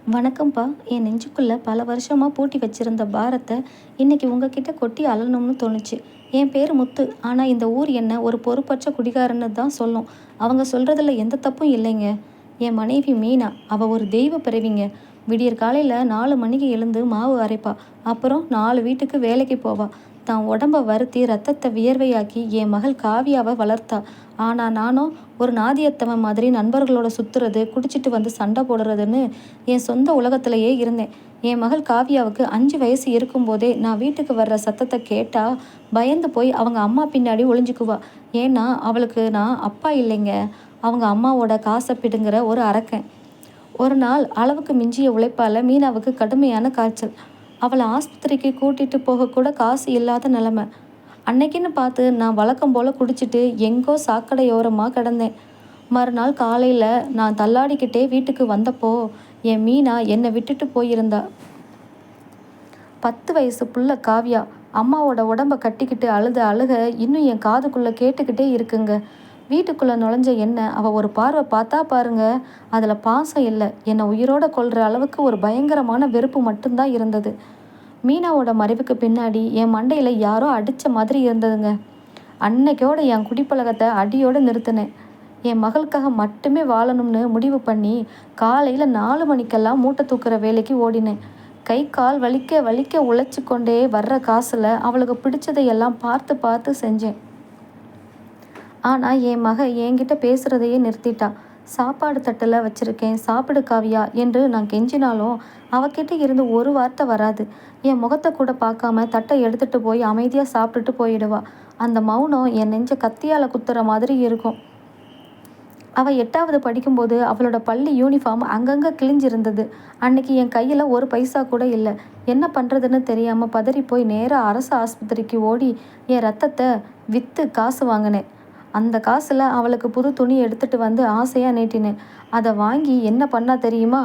வணக்கம்ப்பா. என் நெஞ்சுக்குள்ள பல வருஷமா பூட்டி வச்சிருந்த பாரத்த இன்னைக்கு உங்ககிட்ட கொட்டி அழணும்னு தோணுச்சு. என் பேரு முத்து. ஆனா இந்த ஊர் என்ன ஒரு பொறுப்பற்ற குடிகாரன்னு தான் சொல்லும். அவங்க சொல்றதுல எந்த தப்பும் இல்லைங்க. என் மனைவி மீனா. அவ ஒரு தெய்வ பிறவிங்க. விடியற் காலையில 4 மணிக்கு எழுந்து மாவு அரைப்பா. அப்புறம் 4 வீட்டுக்கு வேலைக்கு போவா. தான் உடம்ப வருத்தி ரத்தத்த வியர்வையாக்கி என் மகள் காவியாவ வளர்த்தா. ஆனா நானோ ஒரு நாதியத்தவன் மாதிரி நண்பர்களோட சுத்துறது, குடிச்சிட்டு வந்து சண்டை போடுறதுன்னு என் சொந்த உலகத்திலேயே இருந்தேன். என் மகள் காவியாவுக்கு 5 வயசு இருக்கும்போதே நான் வீட்டுக்கு வர்ற சத்தத்தை கேட்டா பயந்து போய் அவங்க அம்மா பின்னாடி ஒளிஞ்சுக்குவா. ஏன்னா அவளுக்கு நான் அப்பா இல்லைங்க. அவங்க அம்மாவோட காசை பிடுங்குற ஒரு அரக்கன். ஒரு நாள் அளவுக்கு மிஞ்சிய உழைப்பால மீனாவுக்கு கடுமையான காய்ச்சல். அவளை ஆஸ்பத்திரிக்கு கூட்டிட்டு போக கூட காசு இல்லாத நிலைமை. அன்னைக்குன்னு பார்த்து நான் வழக்கம் போல குடிச்சிட்டு எங்கோ சாக்கடையோரமாக கிடந்தேன். மறுநாள் காலையில் நான் தள்ளாடிக்கிட்டே வீட்டுக்கு வந்தப்போ என் மீனா என்னை விட்டுட்டு போயிருந்தா. 10 வயசு புள்ள காவியா அம்மாவோட உடம்ப கட்டிக்கிட்டு அழுத அழுக இன்னும் என் காதுக்குள்ளே கேட்டுக்கிட்டே இருக்குங்க. வீட்டுக்குள்ளே நுழைஞ்ச என்ன அவள் ஒரு பார்வை பார்த்தா பாருங்க. அதில் பாசம் இல்லை, என்னை உயிரோட கொல்ற அளவுக்கு ஒரு பயங்கரமான வெறுப்பு மட்டும்தான் இருந்தது. மீனாவோட மறைவுக்கு பின்னாடி என் மண்டையில் யாரோ அடித்த மாதிரி இருந்ததுங்க. அன்னைக்கோட என் குடிப்பழக்கத்தை அடியோடு நிறுத்தினேன். என் மகளுக்காக மட்டுமே வாழணும்னு முடிவு பண்ணி காலையில் 4 மணிக்கெல்லாம் மூட்டை தூக்குற வேலைக்கு ஓடினேன். கை கால் வலிக்க வலிக்க உழைச்சி கொண்டே வர்ற காசில் அவளுக்கு பிடிச்சதையெல்லாம் பார்த்து பார்த்து செஞ்சேன். ஆனால் என் மக என்கிட்ட பேசுகிறதையே நிறுத்திட்டா. சாப்பாடு தட்டில் வச்சிருக்கேன், சாப்பிடு காவியா என்று நான் கெஞ்சினாலும் அவகிட்ட இருந்து ஒரு வார்த்தை வராது. என் முகத்தை கூட பார்க்காம தட்டை எடுத்துட்டு போய் அமைதியாக சாப்பிட்டுட்டு போயிடுவா. அந்த மௌனம் என் நெஞ்ச கத்தியால் குத்துற மாதிரி இருக்கும். அவள் 8வது படிக்கும்போது அவளோட பள்ளி யூனிஃபார்ம் அங்கங்கே கிழிஞ்சிருந்தது. அன்னைக்கு என் கையில் ஒரு பைசா கூட இல்லை. என்ன பண்ணுறதுன்னு தெரியாமல் பதறி போய் நேராக அரசு ஆஸ்பத்திரிக்கு ஓடி என் ரத்தத்தை விற்று காசு வாங்கினேன். அந்த காசில் அவளுக்கு புது துணி எடுத்துகிட்டு வந்து ஆசையாக நீட்டினேன். அதை வாங்கி என்ன பண்ணா தெரியுமா?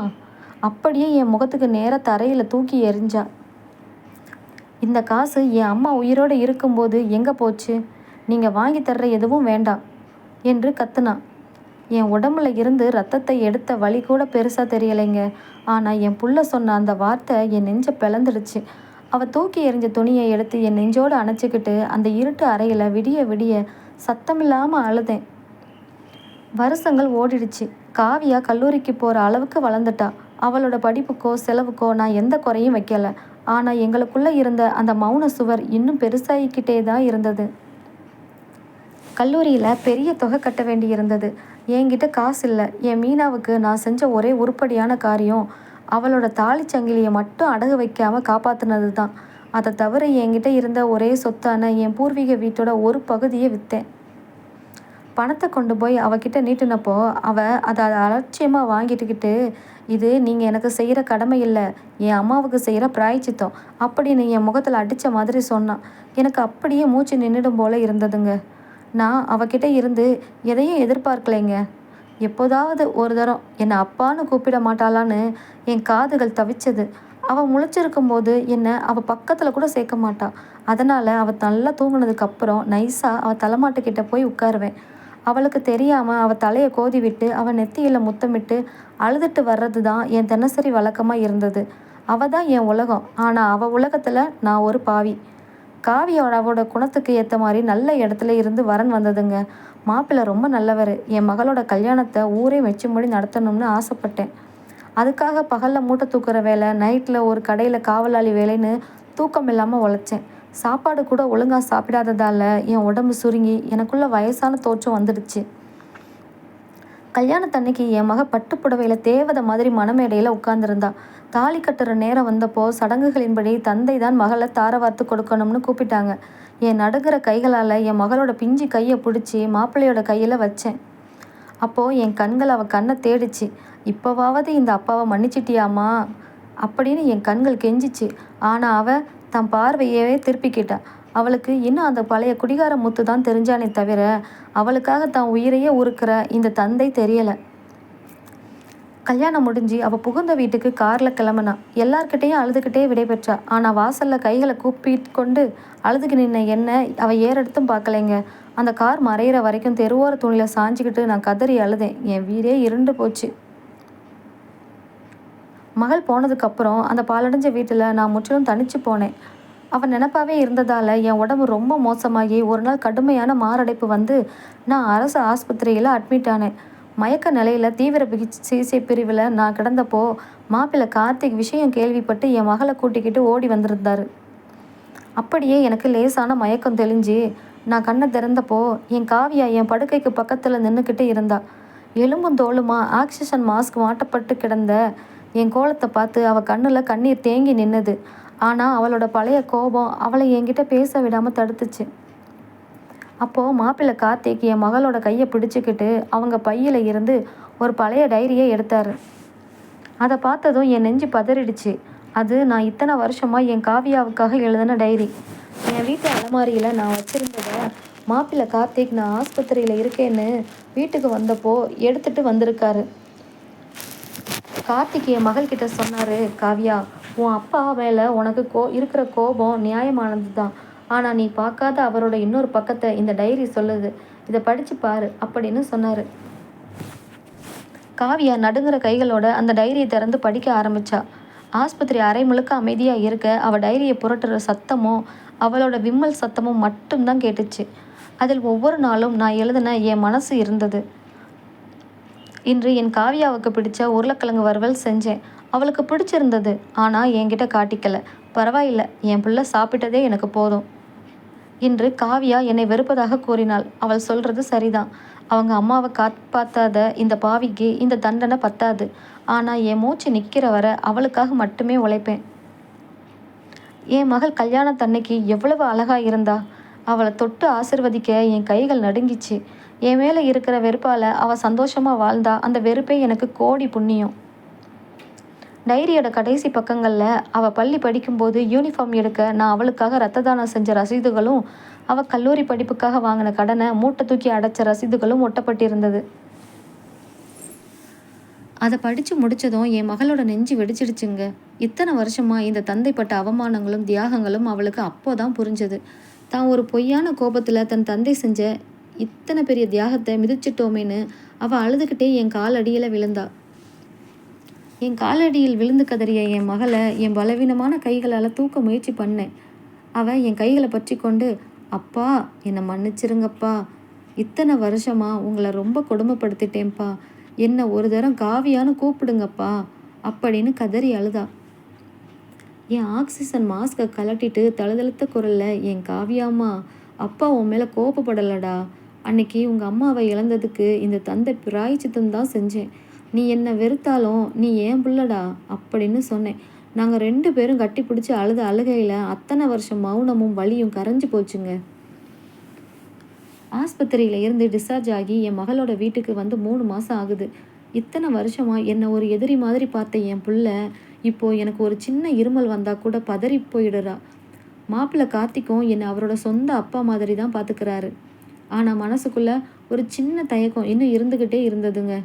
அப்படியே என் முகத்துக்கு நேராக தரையில் தூக்கி எறிஞ்சா. இந்த காசு என் அம்மா உயிரோடு இருக்கும்போது எங்கே போச்சு? நீங்கள் வாங்கி தர்ற எதுவும் வேண்டாம் என்று கத்துனா. என் உடம்புல இருந்து ரத்தத்தை எடுத்த வலி கூட பெருசாக தெரியலைங்க. ஆனால் என் புள்ள சொன்ன அந்த வார்த்தை என் நெஞ்சை பிளந்துடுச்சு. அவள் தூக்கி எறிஞ்ச துணியை எடுத்து என் நெஞ்சோடு அணைச்சிக்கிட்டு அந்த இருட்டு அறையில் விடிய விடிய சத்தமில்லாமல் அழுதேன். வருஷங்கள் ஓடிடுச்சு. காவியா கல்லூரிக்கு போகிற அளவுக்கு வளர்ந்துட்டா. அவளோட படிப்புக்கோ செலவுக்கோ நான் எந்த குறையும் வைக்கலை. ஆனால் எங்களுக்குள்ளே இருந்த அந்த மௌன சுவர் இன்னும் பெருசாகிக்கிட்டே தான் இருந்தது. கல்லூரியில் பெரிய தொகை கட்ட வேண்டி இருந்தது. என்கிட்ட காசு இல்லை. என் மீனாவுக்கு நான் செஞ்ச ஒரே உருப்படியான காரியம் அவளோட தாலிச்சங்கிலியை மட்டும் அடகு வைக்காமல் காப்பாற்றினது தான். அதை தவிர என்கிட்ட இருந்த ஒரே சொத்தான என் பூர்வீக வீட்டோட ஒரு பகுதியை விற்றேன். பணத்தை கொண்டு போய் அவகிட்ட நீட்டினப்போ அவள் அதை அலட்சியமாக வாங்கிட்டுக்கிட்டு, இது நீங்கள் எனக்கு செய்கிற கடமை இல்லை, என் அம்மாவுக்கு செய்கிற பிராயச்சித்தம் அப்படின்னு என் முகத்தில் அடித்த மாதிரி சொன்னான். எனக்கு அப்படியே மூச்சு நின்றுடும் போல இருந்ததுங்க. நான் அவகிட்ட இருந்து எதையும் எதிர்பார்க்கலைங்க. எப்போதாவது ஒரு தரம் என்னை அப்பான்னு கூப்பிட மாட்டாளான்னு என் காதுகள் தவிச்சது. அவள் முழிச்சிருக்கும்போது என்னை அவள் பக்கத்தில் கூட சேர்க்க மாட்டாள். அதனால் அவள் நல்லா தூங்கினதுக்கப்புறம் நைஸாக அவள் தலைமாட்டுக்கிட்ட போய் உட்காருவேன். அவளுக்கு தெரியாமல் அவள் தலையை கோதி விட்டு அவள் நெத்தியில் முத்தமிட்டு அழுதுட்டு வர்றது தான் என் தினசரி வழக்கமாக இருந்தது. அவள் தான் என் உலகம். ஆனால் அவள் உலகத்தில் நான் ஒரு பாவி. காவியோட குணத்துக்கு ஏற்ற மாதிரி நல்ல இடத்துல இருந்து வரன் வந்ததுங்க. மாப்பிள்ளை ரொம்ப நல்லவர். என் மகளோட கல்யாணத்தை ஊரே மெச்சும்படி நடத்தணும்னு ஆசைப்பட்டேன். அதுக்காக பகலில் மூட்டை தூக்குற வேலை, நைட்டில் ஒரு கடையில் காவலாளி வேலைன்னு தூக்கம் இல்லாமல் உழைச்சேன். சாப்பாடு கூட ஒழுங்காக சாப்பிடாததால் என் உடம்பு சுருங்கி எனக்குள்ள வயசான தோற்றம் வந்துடுச்சு. கல்யாணத்தன்னைக்கு என் மக பட்டுப்புடவையில் தேவதை மாதிரி மணமேடையில் உட்கார்ந்துருந்தா. தாலி கட்டுற நேரம் வந்தப்போ சடங்குகளின்படி தந்தை தான் மகளை தார வார்த்து கொடுக்கணும்னு கூப்பிட்டாங்க. என் நடுகிற கைகளால் என் மகளோட பிஞ்சு கையை பிடிச்சி மாப்பிள்ளையோட கையில் வச்சேன். அப்போது என் கண்கள் அவள் கண்ணை தேடிச்சு. இப்போவாவது இந்த அப்பாவை மன்னிச்சிட்டியாமா அப்படின்னு என் கண்கள் கெஞ்சிச்சு. ஆனால் அவள் தன் பார்வையவே திருப்பிக்கிட்டா. அவளுக்கு இன்னும் அந்த பழைய குடிகார முத்து தான் தெரிஞ்சானே தவிர அவளுக்காக தான் உயிரையே உருக்கிற இந்த தந்தை தெரியலை. கல்யாணம் முடிஞ்சு அவள் புகுந்த வீட்டுக்கு காரில் கிளம்புனா. எல்லார்கிட்டையும் அழுதுகிட்டே விடைபெற்றா. ஆனால் வாசலில் கைகளை கூப்பிட்டு கொண்டு அழுதுக்கு நின்ன என்ன அவள் ஏறெடுத்தும் பார்க்கலைங்க. அந்த கார் மறையிற வரைக்கும் தெருவோர துணியில் சாஞ்சிக்கிட்டு நான் கதறி அழுதேன். என் வீடே இருண்டு போச்சு. மகள் போனதுக்கப்புறம் அந்த பாழடைஞ்ச வீட்டில் நான் முற்றிலும் தனிச்சு போனேன். அவன் நினப்பாவே இருந்ததால் என் உடம்பு ரொம்ப மோசமாகி ஒரு நாள் கடுமையான மாரடைப்பு வந்து நான் அரசு ஆஸ்பத்திரியில் அட்மிட் ஆனேன். மயக்க நிலையில் தீவிர சிகிச்சை பிரிவில் நான் கிடந்தப்போ மாப்பிள்ளை கார்த்திக் விஷயம் கேள்விப்பட்டு என் மகளை கூட்டிக்கிட்டு ஓடி வந்திருந்தாரு. அப்படியே எனக்கு லேசான மயக்கம் தெளிஞ்சு நான் கண்ணை திறந்தப்போ என் காவியா என் படுக்கைக்கு பக்கத்தில் நின்றுக்கிட்டு இருந்தா. எலும்பும் தோலுமா ஆக்சிஜன் மாஸ்க் மாட்டப்பட்டு கிடந்த என் கோலத்தை பார்த்து அவள் கண்ணில் கண்ணீர் தேங்கி நின்னுது. ஆனால் அவளோட பழைய கோபம் அவளை என்கிட்ட பேச விடாமல் தடுத்துச்சு. அப்போது மாப்பிள்ளை கார்த்திக் என் மகளோட கையை பிடிச்சிக்கிட்டு அவங்க பையில் இருந்து ஒரு பழைய டைரியை எடுத்தார். அதை பார்த்ததும் என் நெஞ்சு பதறிடுச்சு. அது நான் இத்தனை வருஷமாக என் காவியாவுக்காக எழுதின டைரி. என் வீட்டு அலமாரியில் நான் வச்சுருந்ததை மாப்பிள்ளை கார்த்திக் நான் ஆஸ்பத்திரியில் இருக்கேன்னு வீட்டுக்கு வந்தப்போ எடுத்துகிட்டு வந்திருக்காரு. கார்த்திக் என் மகள்கிட்ட சொன்னார், காவியா, உன் அப்பா மேலே உனக்கு இருக்கிற கோபம் நியாயமானது தான். ஆனால் நீ பார்க்காத அவரோட இன்னொரு பக்கத்தை இந்த டைரி சொல்லுது. இதை படித்து பாரு அப்படின்னு சொன்னார். காவியா நடுங்கிற கைகளோட அந்த டைரியை திறந்து படிக்க ஆரம்பித்தா. ஆஸ்பத்திரி அரை முழுக்க அமைதியாக இருக்க அவள் டைரியை புரட்டுற சத்தமும் அவளோட விம்மல் சத்தமும் மட்டும்தான் கேட்டுச்சு. அதில் ஒவ்வொரு நாளும் நான் எழுதின என் மனசு இருந்தது. இன்று என் காவியாவுக்கு பிடிச்ச உருளைக்கிழங்கு வறுவல் செஞ்சேன். அவளுக்கு பிடிச்சிருந்தது. ஆனால் என்கிட்ட காட்டிக்கல. பரவாயில்லை, என் பிள்ளை சாப்பிட்டதே எனக்கு போதும். இன்று காவியா என்னை வெறுப்பதாக கூறினாள். அவள் சொல்கிறது சரிதான். அவங்க அம்மாவை காப்பாற்றாத இந்த பாவிக்கு இந்த தண்டனை பத்தாது. ஆனால் என் மூச்சு நிற்கிற வரை அவளுக்காக மட்டுமே உழைப்பேன். என் மகள் கல்யாணத்தன்னைக்கு எவ்வளவு அழகாக இருந்தா. அவளை தொட்டு ஆசிர்வதிக்க என் கைகள் நடுங்கிச்சு. என் மேலே இருக்கிற வெறுப்பால் அவள் சந்தோஷமாக வாழ்ந்தா. அந்த வெறுப்பே எனக்கு கோடி புண்ணியம். டைரியோட கடைசி பக்கங்களில் அவள் பள்ளி படிக்கும்போது யூனிஃபார்ம் எடுக்க நான் அவளுக்காக ரத்த தானம் செஞ்ச ரசீதுகளும் அவள் கல்லூரி படிப்புக்காக வாங்கின கடனை மூட்டை தூக்கி அடைச்ச ரசீதுகளும் ஒட்டப்பட்டிருந்தது. அதை படித்து முடித்ததும் என் மகளோட நெஞ்சு வெடிச்சிடுச்சுங்க. இத்தனை வருஷமாக இந்த தந்தைப்பட்ட அவமானங்களும் தியாகங்களும் அவளுக்கு அப்போதான் புரிஞ்சது. தான் ஒரு பொய்யான கோபத்தில் தன் தந்தை செஞ்ச இத்தனை பெரிய தியாகத்தை மிதிச்சிட்டோமேன்னு அவள் அழுதுகிட்டே என் காலடியில் விழுந்தா. என் காலடியில் விழுந்து கதறிய என் மகளை என் பலவீனமான கைகளால் தூக்க முயற்சி பண்ணேன். அவள் என் கைகளை பற்றி கொண்டு, அப்பா, என்னை மன்னிச்சிருங்கப்பா, இத்தனை வருஷமாக உங்களை ரொம்ப கொடுமைப்படுத்திட்டேன்ப்பா, என்னை ஒரு தரம் காவியான்னு கூப்பிடுங்கப்பா அப்படின்னு கதறி அழுதா. என் ஆக்சிஜன் மாஸ்கை கலட்டிட்டு தழுதழுத்த குரலில், என் காவியாம்மா, அப்பா உன் மேலே கோபப்படலடா. அன்னைக்கு உங்கள் அம்மாவை இழந்ததுக்கு இந்த தந்தை பிராய்ச்சித்தம் தான் செஞ்சேன். நீ என்னை வெறுத்தாலும் நீ ஏன் புள்ளடா அப்படின்னு சொன்னேன். நாங்கள் 2 பேரும் கட்டி பிடிச்சி அழுத அழுகையில் அத்தனை வருஷம் மௌனமும் வலியும் கரைஞ்சி போச்சுங்க. ஆஸ்பத்திரியில் இருந்து டிஸ்சார்ஜ் ஆகி என் மகளோட வீட்டுக்கு வந்து 3 மாதம் ஆகுது. இத்தனை வருஷமாக என்னை ஒரு எதிரி மாதிரி பார்த்த என் புள்ள இப்போது எனக்கு ஒரு சின்ன இருமல் வந்தால் கூட பதறி போயிடுறா. மாப்பிள்ளை கார்த்திக்கும் என்னை அவரோட சொந்த அப்பா மாதிரி தான் பார்த்துக்கிறாரு. ஆனால் மனசுக்குள்ளே ஒரு சின்ன தயக்கம் இன்னும் இருந்துக்கிட்டே இருந்ததுங்க.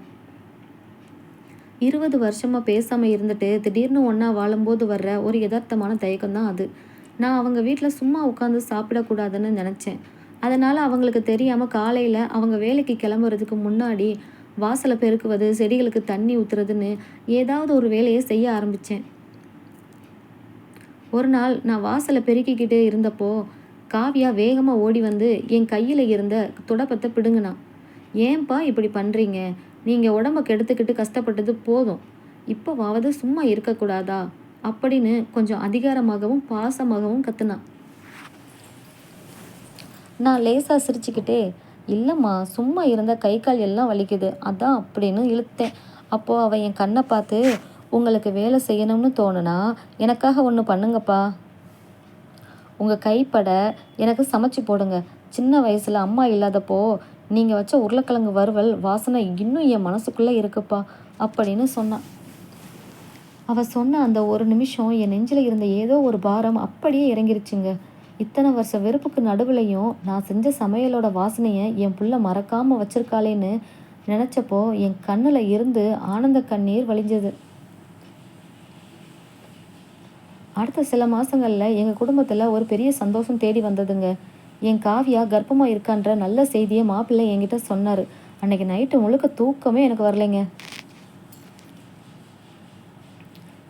20 வருஷமாக பேசாமல் இருந்துட்டு திடீர்னு ஒன்றா வாழும்போது வர்ற ஒரு யதார்த்தமான தயக்கம் தான் அது. நான் அவங்க வீட்டில் சும்மா உட்காந்து சாப்பிடக்கூடாதுன்னு நினச்சேன். அதனால் அவங்களுக்கு தெரியாமல் காலையில் அவங்க வேலைக்கு கிளம்புறதுக்கு முன்னாடி வாசலை பெருக்குவது, செடிகளுக்கு தண்ணி ஊற்றுறதுன்னு ஏதாவது ஒரு வேலையை செய்ய ஆரம்பித்தேன். ஒரு நாள் நான் வாசலை பெருக்கிக்கிட்டு இருந்தப்போ காவியா வேகமாக ஓடி வந்து என் கையில் இருந்த துடப்பத்தை பிடுங்கினான். ஏன்பா இப்படி பண்ணுறீங்க? நீங்கள் உடம்ப கெடுத்துக்கிட்டு கஷ்டப்பட்டது போதும். இப்போவாவது சும்மா இருக்கக்கூடாதா அப்படின்னு கொஞ்சம் அதிகாரமாகவும் பாசமாகவும் கத்துனான். நான் லேசாக சிரிச்சுக்கிட்டே, இல்லைம்மா, சும்மா இருந்த கை கால் எல்லாம் வலிக்குது, அதான் அப்படின்னு இழுத்தேன். அப்போது அவன் என் கண்ணை பார்த்து, உங்களுக்கு வேலை செய்யணும்னு தோணுனா எனக்காக ஒன்று பண்ணுங்கப்பா. உங்கள் கைப்பட எனக்கு சமைச்சு போடுங்க. சின்ன வயசில் அம்மா இல்லாதப்போ நீங்கள் வச்ச உருளைக்கிழங்கு வறுவல் வாசனை இன்னும் என் மனசுக்குள்ளே இருக்குப்பா அப்படின்னு சொன்னான். அவள் சொன்ன அந்த ஒரு நிமிஷம் என் நெஞ்சில் இருந்த ஏதோ ஒரு பாரம் அப்படியே இறங்கிருச்சுங்க. இத்தனை வருஷ வெறுப்புக்கு நடுவுலையும் நான் செஞ்ச சமையலோட வாசனையை என் புள்ள மறக்காமல் வச்சிருக்காளேன்னு நினச்சப்போ என் கண்ணில் இருந்து ஆனந்த கண்ணீர் வழிஞ்சது. அடுத்த சில மாதங்களில் எங்கள் குடும்பத்தில் ஒரு பெரிய சந்தோஷம் தேடி வந்ததுங்க. என் காவியா கர்ப்பமாக இருக்கான்ற நல்ல செய்தியை மாப்பிள்ளை என்கிட்ட சொன்னார். அன்னைக்கு நைட்டு முழுக்க தூக்கமே எனக்கு வரலைங்க.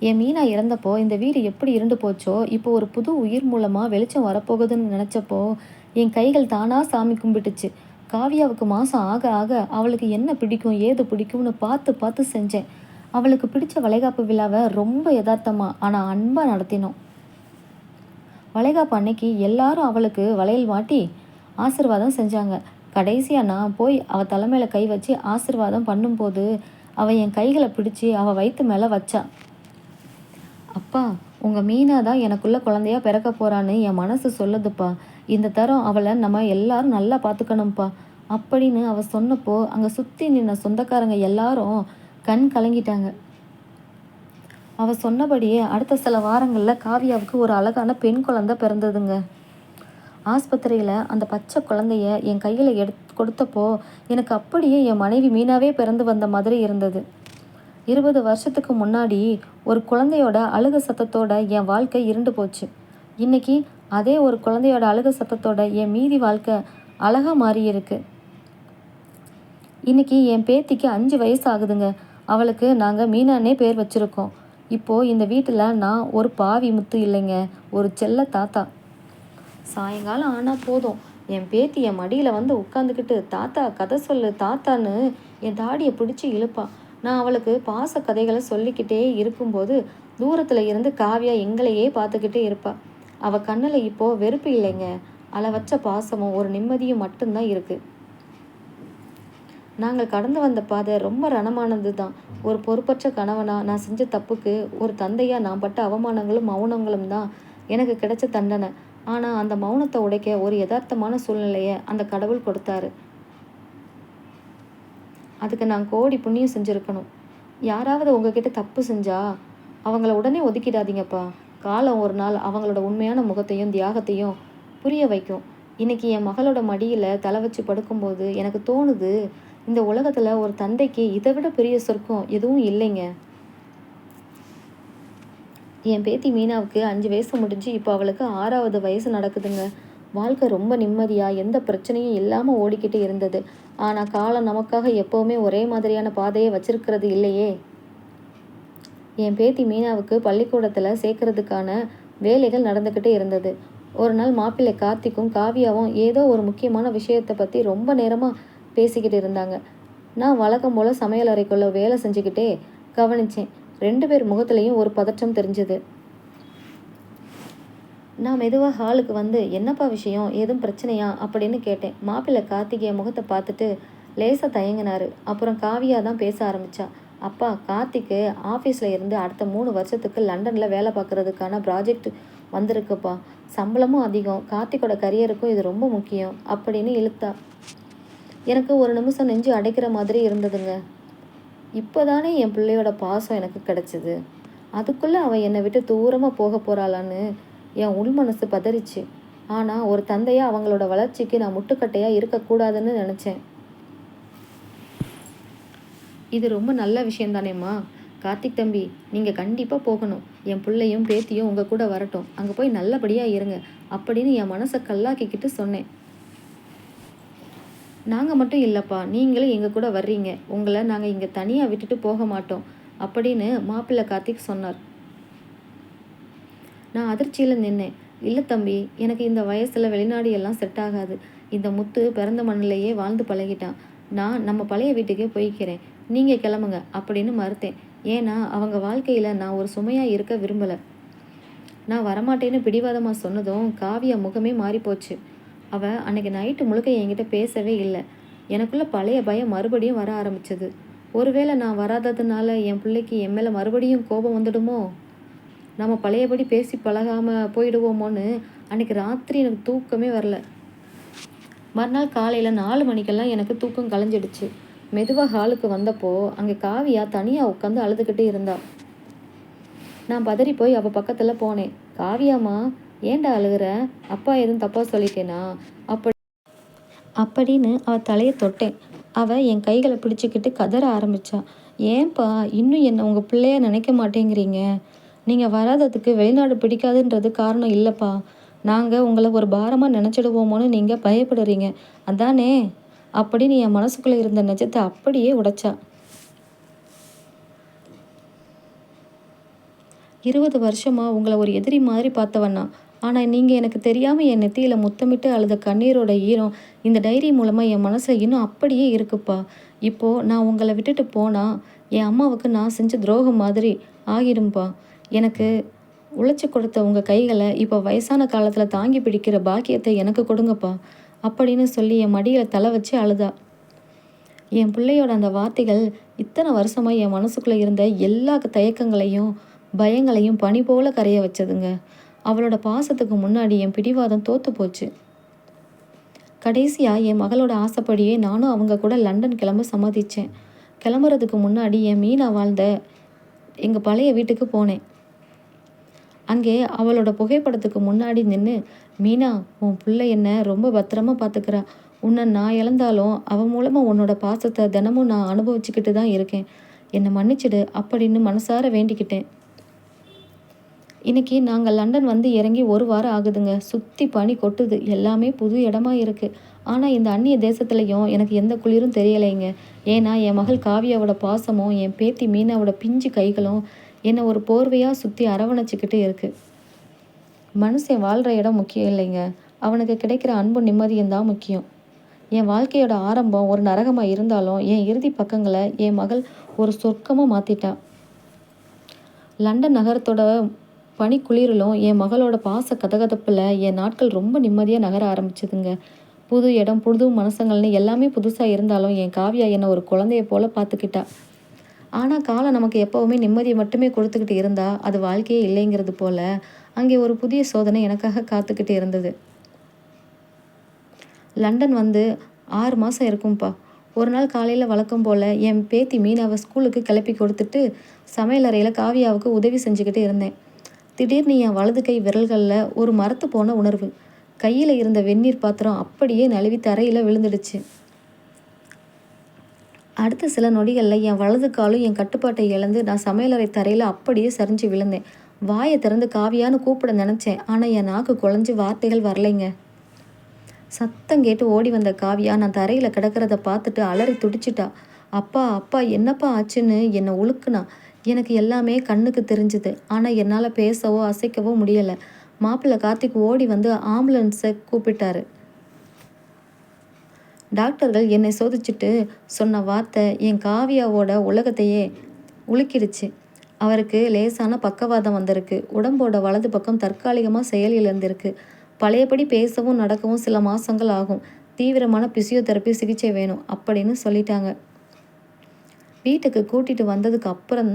என் மீனா இறந்தப்போ இந்த வீடு எப்படி இருண்டு போச்சோ, இப்போ ஒரு புது உயிர் மூலமா வெளிச்சம் வரப்போகுதுன்னு நினச்சப்போ என் கைகள் தானாக சாமி கும்பிட்டுச்சு. காவியாவுக்கு மாதம் ஆக ஆக அவளுக்கு என்ன பிடிக்கும் ஏது பிடிக்கும்னு பார்த்து பார்த்து செஞ்சேன். அவளுக்கு பிடிச்ச வளைகாப்பு விழாவை ரொம்ப யதார்த்தமாக ஆனால் அன்பாக நடத்தினோம். வளைகாப்பு அன்னைக்கு எல்லாரும் அவளுக்கு வளையல் மாட்டி ஆசிர்வாதம் செஞ்சாங்க. கடைசியாக நான் போய் அவள் தலைமையில் கை வச்சு ஆசிர்வாதம் பண்ணும்போது அவள் என் கைகளை பிடிச்சி அவள் வயிற்று மேலே வச்சா. அப்பா, உங்கள் மீனா தான் எனக்குள்ள குழந்தையா பிறக்க போகிறான்னு என் மனசு சொல்லுதுப்பா. இந்த தரம் அவளை நம்ம எல்லாரும் நல்லா பார்த்துக்கணும்ப்பா அப்படின்னு அவள் சொன்னப்போ அங்கே சுற்றி நின்ன சொந்தக்காரங்க எல்லாரும் கண் கலங்கிட்டாங்க. அவள் சொன்னபடியே அடுத்த சில வாரங்களில் காவியாவுக்கு ஒரு அழகான பெண் குழந்தை பிறந்ததுங்க. ஆஸ்பத்திரியில் அந்த பச்சை குழந்தைய என் கையில் கொடுத்தப்போ எனக்கு அப்படியே என் மனைவி மீனாவே பிறந்து வந்த மாதிரி இருந்தது. 20 வருஷத்துக்கு முன்னாடி ஒரு குழந்தையோட அழுக சத்தத்தோட என் வாழ்க்கை இருண்டு போச்சு. இன்னைக்கு அதே ஒரு குழந்தையோட அழுக சத்தத்தோட என் மீதி வாழ்க்கை அழகாக மாறி இருக்கு. இன்னைக்கு என் பேத்திக்கு 5 வயசு ஆகுதுங்க. அவளுக்கு நாங்கள் மீனானே பேர் வச்சுருக்கோம். இப்போது இந்த வீட்டில் நான் ஒரு பாவி முத்து இல்லைங்க, ஒரு செல்ல தாத்தா. சாயங்காலம் ஆனால் போதும் என் பேத்தி என் மடியில் வந்து உட்காந்துக்கிட்டு தாத்தா கதை சொல்லு தாத்தான்னு என் தாடியை பிடிச்சி இழுப்பா. நான் அவளுக்கு பாச கதைகளை சொல்லிக்கிட்டே இருக்கும்போது தூரத்தில் இருந்து காவியா எங்களையே பார்த்துக்கிட்டே இருப்பா. அவள் கண்ணில் இப்போது வெறுப்பு இல்லைங்க, அளவற்ற பாசமும் ஒரு நிம்மதியும் மட்டும்தான் இருக்குது. நாங்கள் கடந்து வந்த பாதை ரொம்ப ரணமானது தான். ஒரு பொறுப்பற்ற கணவனாக நான் செஞ்ச தப்புக்கு, ஒரு தந்தையாக நான் பட்ட அவமானங்களும் மௌனங்களும் தான் எனக்கு கிடைச்ச தண்டனை. ஆனால் அந்த மௌனத்தை உடைக்க ஒரு யதார்த்தமான சூழ்நிலையை அந்த கடவுள் கொடுத்தாரு. அதுக்கு நான் கோடி புண்ணியம் செஞ்சுருக்கணும். யாராவது உங்ககிட்ட தப்பு செஞ்சா அவங்கள உடனே ஒதுக்கிடாதீங்கப்பா. காலம் ஒரு நாள் அவங்களோட உண்மையான முகத்தையும் தியாகத்தையும் புரிய வைக்கும். இன்னைக்கு என் மகளோட மடியில் தலை வச்சு படுக்கும்போது எனக்கு தோணுது, இந்த உலகத்தில் ஒரு தந்தைக்கு இதை விட பெரிய சொர்க்கம் எதுவும் இல்லைங்க. என் பேத்தி மீனாவுக்கு 5 வயசு முடிஞ்சு இப்போ அவளுக்கு 6வது வயசு நடக்குதுங்க. வாழ்க்கை ரொம்ப நிம்மதியாக எந்த பிரச்சனையும் இல்லாமல் ஓடிக்கிட்டு இருந்தது. ஆனால் காலம் நமக்காக எப்போவுமே ஒரே மாதிரியான பாதையை வச்சிருக்கிறது இல்லையே. என் பேத்தி மீனாவுக்கு பள்ளிக்கூடத்தில் சேர்க்கறதுக்கான வேலைகள் நடந்துக்கிட்டே இருந்தது. ஒரு நாள் மாப்பிள்ளை கார்த்திக்கும் காவியாவும் ஏதோ ஒரு முக்கியமான விஷயத்தை பற்றி ரொம்ப நேரமாக பேசிக்கிட்டு இருந்தாங்க. நான் வழக்கம் போல் சமையல் அறைக்குள்ள வேலை செஞ்சுக்கிட்டே கவனித்தேன். 2 பேர் முகத்துலேயும் ஒரு பதற்றம் தெரிஞ்சது. நான் மெதுவாக ஹாலுக்கு வந்து என்னப்பா விஷயம், ஏதும் பிரச்சனையா அப்படின்னு கேட்டேன். மாப்பிள்ளை கார்த்திகேய முகத்தை பார்த்துட்டு லேசாக தயங்கினாரு. அப்புறம் காவியா தான் பேச ஆரம்பித்தா. அப்பா, கார்த்திக்கு ஆஃபீஸில் இருந்து அடுத்த 3 வருஷத்துக்கு லண்டனில் வேலை பார்க்குறதுக்கான ப்ராஜெக்ட் வந்திருக்குப்பா. சம்பளமும் அதிகம், கார்த்திக்கோட கரியருக்கும் இது ரொம்ப முக்கியம் அப்படின்னு இழுத்தா. எனக்கு ஒரு நிமிஷம் நெஞ்சு அடைக்கிற மாதிரி இருந்ததுங்க. இப்போதானே என் பிள்ளையோட பாசம் எனக்கு கிடச்சிது, அதுக்குள்ளே அவன் என்னை விட்டு தூரமாக போக போகிறாளான்னு என் உள் மனசு பதறிச்சு. ஆனால் ஒரு தந்தையாக அவங்களோட வளர்ச்சிக்கு நான் முட்டுக்கட்டையாக இருக்கக்கூடாதுன்னு நினச்சேன். இது ரொம்ப நல்ல விஷயந்தானேம்மா. கார்த்திக் தம்பி, நீங்கள் கண்டிப்பாக போகணும். என் பிள்ளையும் பேத்தியும் உங்கள் கூட வரட்டும், அங்கே போய் நல்லபடியாக இருங்க அப்படின்னு என் மனசை கல்லாக்கிக்கிட்டு சொன்னேன். நாங்கள் மட்டும் இல்லைப்பா, நீங்களும் எங்கள் கூட வர்றீங்க, உங்களை நாங்கள் இங்கே தனியாக விட்டுட்டு போக மாட்டோம் அப்படின்னு மாப்பிள்ளை கார்த்திக் சொன்னார். நான் அதிர்ச்சியில் நின்னேன். இல்லை தம்பி, எனக்கு இந்த வயசில் வெளிநாடு எல்லாம் செட் ஆகாது. இந்த முத்து பிறந்த மண்ணிலேயே வாழ்ந்து பழகிட்டான். நான் நம்ம பழைய வீட்டுக்கே போய்க்கிறேன், நீங்கள் கிளம்புங்க அப்படின்னு மறுத்தேன். ஏன்னா அவங்க வாழ்க்கையில் நான் ஒரு சுமையாக இருக்க விரும்பலை. நான் வரமாட்டேன்னு பிடிவாதமாக சொன்னதும் காவியா முகமே மாறிப்போச்சு. அவள் அன்னைக்கு நைட்டு முழுக்க என்கிட்ட பேசவே இல்லை. எனக்குள்ள பழைய பயம் மறுபடியும் வர ஆரம்பிச்சது. ஒருவேளை நான் வராததுனால என் பிள்ளைக்கு என் மேலே மறுபடியும் கோபம் வந்துடுமோ, நம்ம பழையபடி பேசி பழகாமல் போயிடுவோமோன்னு அன்றைக்கி ராத்திரி எனக்கு தூக்கமே வரல. மறுநாள் காலையில் 4 மணிக்கெல்லாம் எனக்கு தூக்கம் கலைஞ்சிடுச்சு. மெதுவாக ஹாலுக்கு வந்தப்போ அங்கே காவியா தனியாக உட்காந்து அழுதுகிட்டே இருந்தா. நான் பதறி போய் அவள் பக்கத்தில் போனேன். காவியாம்மா, ஏன்டா அழுகிற, அப்பா எதுவும் தப்பாக சொல்லிட்டேனா அப்படின்னு அவள் தலையை தொட்டேன். அவள் என் கைகளை பிடிச்சிக்கிட்டு கதற ஆரம்பித்தா. ஏன்பா இன்னும் என்னை உங்கள் பிள்ளைய நினைக்க மாட்டேங்கிறீங்க? நீங்கள் வராததுக்கு வெளிநாடு பிடிக்காதுன்றது காரணம் இல்லைப்பா. நாங்கள் உங்களை ஒரு பாரமாக நினச்சிடுவோமோன்னு நீங்கள் பயப்படுறீங்க, அதானே அப்படின்னு என் மனசுக்குள்ளே இருந்த நிஜத்தை அப்படியே உடைச்சா. 20 வருஷமா உங்கள ஒரு எதிரி மாதிரி பார்த்தவன் நான். ஆனா நீங்க எனக்கு தெரியாம என் நெத்தியில முத்தமிட்டு அழுத கண்ணீரோட ஈரம் இந்த டைரி மூலமா என் மனசுல இன்னும் அப்படியே இருக்குப்பா. இப்போ நான் உங்கள விட்டுட்டு போனா, என் அம்மாவுக்கு நான் செஞ்ச துரோகம் மாதிரி ஆகிடும்பா. எனக்கு உழைச்சு கொடுத்த உங்க கைகள இப்ப வயசான காலத்துல தாங்கி பிடிக்கிற பாக்கியத்த எனக்கு கொடுங்கப்பா. அப்படின்னு சொல்லி என் மடியில தல வச்சு அழுதா. என் பிள்ளையோட அந்த வார்த்தைகள் இத்தனை வருஷமா என் மனசுக்குள்ள இருந்த எல்லா தயக்கங்களையும் பயங்களையும் பனி போல கரைய வச்சதுங்க. அவளோட பாசத்துக்கு முன்னாடி என் பிடிவாதம் தோத்து போச்சு. கடைசியா என் மகளோட ஆசைப்படியே நானும் அவங்க கூட லண்டன் கிளம்ப சம்மதிச்சேன். கிளம்புறதுக்கு முன்னாடி என் மீனா வாழ்ந்த எங்க பழைய வீட்டுக்கு போனேன். அங்கே அவளோட புகைப்படத்துக்கு முன்னாடி நின்று, மீனா, உன் புள்ள என்ன ரொம்ப பத்திரமா பார்த்துக்கிறா. உன்னை நான் இழந்தாலும் அவ மூலமா உன்னோட பாசத்தை தினமும் நான் அனுபவிச்சுக்கிட்டு தான் இருக்கேன். என்னை மன்னிச்சிடு அப்படின்னு மனசார வேண்டிக்கிட்டேன். இன்னைக்கு நாங்கள் லண்டன் வந்து இறங்கி 1 வாரம் ஆகுதுங்க. சுற்றி பனி கொட்டுது. எல்லாமே புது இடமா இருக்கு. ஆனால் இந்த அந்நிய தேசத்துலையும் எனக்கு எந்த குளிரும் தெரியலைங்க. ஏன்னா என் மகள் காவியாவோட பாசமும் என் பேத்தி மீனாவோட பிஞ்சு கைகளும் என்னை ஒரு போர்வையாக சுற்றி அரவணைச்சிக்கிட்டு இருக்கு. மனுஷன் வாழ்கிற இடம் முக்கியம் இல்லைங்க. அவனுக்கு கிடைக்கிற அன்பு நிம்மதியும் தான் முக்கியம். என் வாழ்க்கையோட ஆரம்பம் ஒரு நரகமாக இருந்தாலும் என் இறுதி பக்கங்களை என் மகள் ஒரு சொர்க்கமாக மாற்றிட்டா. லண்டன் நகரத்தோட பனிக்குளிரிலும் என் மகளோட பாச கதகதப்பில் என் நாட்கள் ரொம்ப நிம்மதியாக நகர ஆரம்பிச்சதுங்க. புது இடம், புது மனசங்கள்னு எல்லாமே புதுசாக இருந்தாலும் என் காவியா என்னை ஒரு குழந்தைய போல பார்த்துக்கிட்டா. ஆனால் காலம் நமக்கு எப்போவுமே நிம்மதியை மட்டுமே கொடுத்துக்கிட்டு இருந்தா அது வாழ்க்கையே இல்லைங்கிறது போல அங்கே ஒரு புதிய சோதனை எனக்காக காத்துக்கிட்டு இருந்தது. லண்டன் வந்து 6 மாதம் இருக்கும்ப்பா. ஒரு நாள் காலையில் வழக்கம் போல் என் பேத்தி மீனாவை ஸ்கூலுக்கு கிளப்பி கொடுத்துட்டு சமையலறையில் காவியாவுக்கு உதவி செஞ்சுக்கிட்டு இருந்தேன். திடீர்னு என் வலது கை விரல்களில் ஒரு மரத்து போன உணர்வு. கையில் இருந்த வெந்நீர் பாத்திரம் அப்படியே நழுவி தரையில் விழுந்துடுச்சு. அடுத்த சில நொடிகளில் என் வலது காலும் என் கட்டுப்பாட்டை இழந்து நான் சமையலறை தரையில் அப்படியே சரிஞ்சு விழுந்தேன். வாயை திறந்து காவியான்னு கூப்பிட நினச்சேன். ஆனால் என் நாக்கு குழஞ்சி வார்த்தைகள் வரலைங்க. சத்தம் கேட்டு ஓடி வந்த காவியா நான் தரையில் கிடக்கிறத பார்த்துட்டு அலறி துடிச்சிட்டா. அப்பா அப்பா என்னப்பா ஆச்சுன்னு என்னை உழுக்குனா. எனக்கு எல்லாமே கண்ணுக்கு தெரிஞ்சுது. ஆனால் என்னால் பேசவோ அசைக்கவோ முடியலை. மாப்பிள்ளை கார்த்திக் ஓடி வந்து ஆம்புலன்ஸை கூப்பிட்டாரு. டாக்டர்கள் என்னை சோதிச்சுட்டு சொன்ன வார்த்தை என் காவியாவோட உலகத்தையே உலுக்கிடுச்சு. அவருக்கு லேசான பக்கவாதம் வந்திருக்கு. உடம்போட வலது பக்கம் தற்காலிகமாக செயல் இழந்திருக்கு. பழையபடி பேசவும் நடக்கவும் சில மாதங்கள் ஆகும். தீவிரமான பிசியோதெரப்பி சிகிச்சை வேணும் அப்படின்னு சொல்லிட்டாங்க. வீட்டுக்கு கூட்டிகிட்டு வந்ததுக்கு அப்புறம்